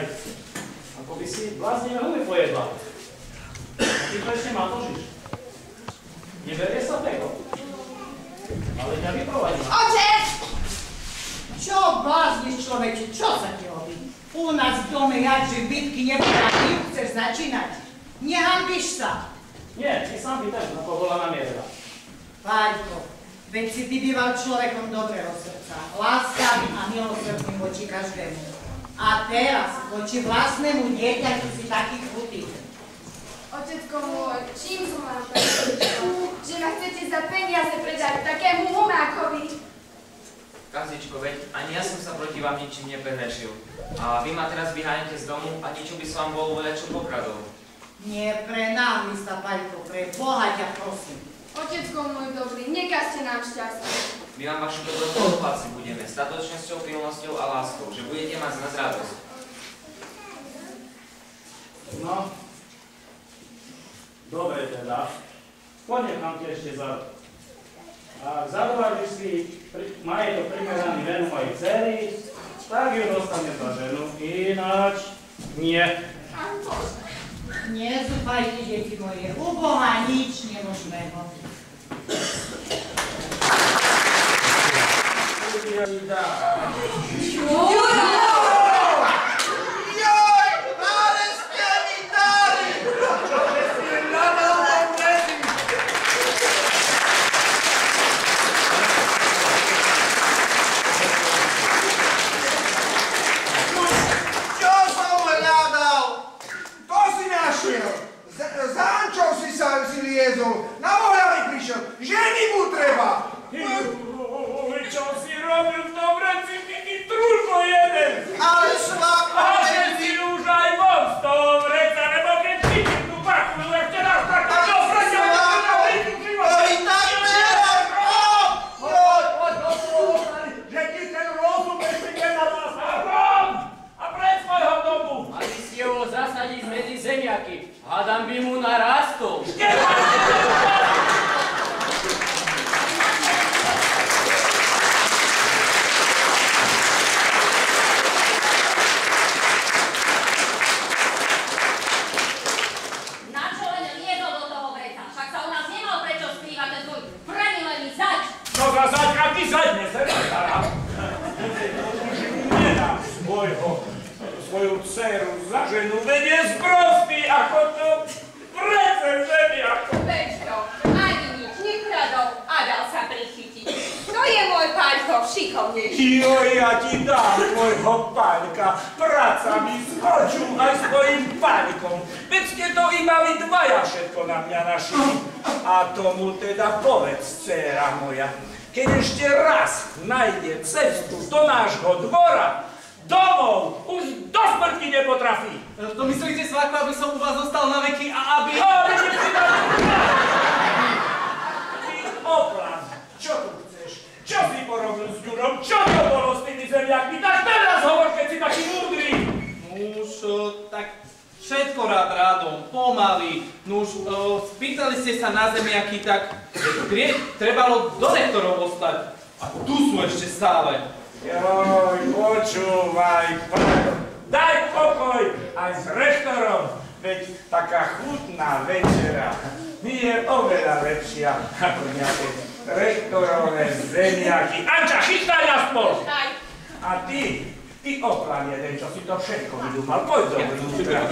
Jaj, ako by si bláznivé huby pojedla. A ty to ešte matožíš. Neberie sa tego. Ale ťa vyprovadí. Otec! Čo blázniš, človeče? Čo sa ti robí? U nás v dome jakže bitky neplatí, chceš začínať. Nehanbíš sa. Nie, ty sám pýtaš, na koho bola namierená. Páľko, veď si ty býval človekom dobrého srdca, láskavým a milosrdným voči každému. A teraz voči vlastnému dieťaťu si taký krutý. Otecko môj, čím som vám prečo? Že ma chcete za peniaze predať takému humákovi? Kazičko, veď ani ja som sa proti vám ničím neprehrešil. A vy ma teraz vyháňate z domu a ničo by som vám bol veľačo pokradol. Nie prenáhli sa, Paľko, pre Boha ťa prosím. Otecko môj dobrý, nekazte nám šťastie. My vám vašu dobrú spolupráci budeme, statočnosťou, pilnosťou a láskou, že budete mať z nás radosť. No, dobre teda. Ponechám ti ešte za rok. Ak zadovážiš si majetok primeraný menu mojej dcery, tak ju dostaneš za ženu, ináč nie. Nezúfajte, deti moje, u Boha nič nemožného. Joj, ale ste mi dali! Čože si nadal mou mezi? Čo som hľadal? To si našiel. Za Ančou si liezol. Na voľa mi prišiel. Ženy mu treba. Čo si robil v tom reci, ty trúžko jeden? Ale slabo. A že si už aj von z toho vreca, lebo keď vidím tú pachu, ešte raz takto dosredia, Oj, tak čerám. že ti ten rozum ešte nenadal sa von a pred svojho domu. Mali ste ho zasadiť medzi zemiaky. Hádam by mu narastol. Svoju dceru za ženu, veď je sprostý ako to prece zemiako. Veď to, ani nič nekradol a dal sa prichytiť. To je môj Paľko šikovnejší. Jo, ja ti dám môjho Paľka. Práca mi skočú aj s tvojim Paľkom. Veď ste to i mali dvaja všetko na mňa našli. A tomu teda povedz, dcéra moja, keď ešte raz nájde cestu do nášho dvora, domov už do smrti nepotrafí. To myslíte, svakva, aby som u vás zostal na veky a aby... Ty oplan, čo tu chceš? Čo si porobil s Ďurom? Čo to bolo s tými zemiakmi? Tak teraz hovor, keď si taký múdry. Nuž, tak všetko rád rádom, pomaly. Nuž, spýtali ste sa na zemiaky, tak trebalo do rektorov ostať. A tu sú ešte stále. Joj, počúvaj, daj pokoj aj s rektorom, veď taká chutná večera je oveľa lepšia ako nejaké rektorové zemiaky. Anča, chystaj na spol! A ty oplan jeden, čo si to všetko vydúmal, poď do vnútra.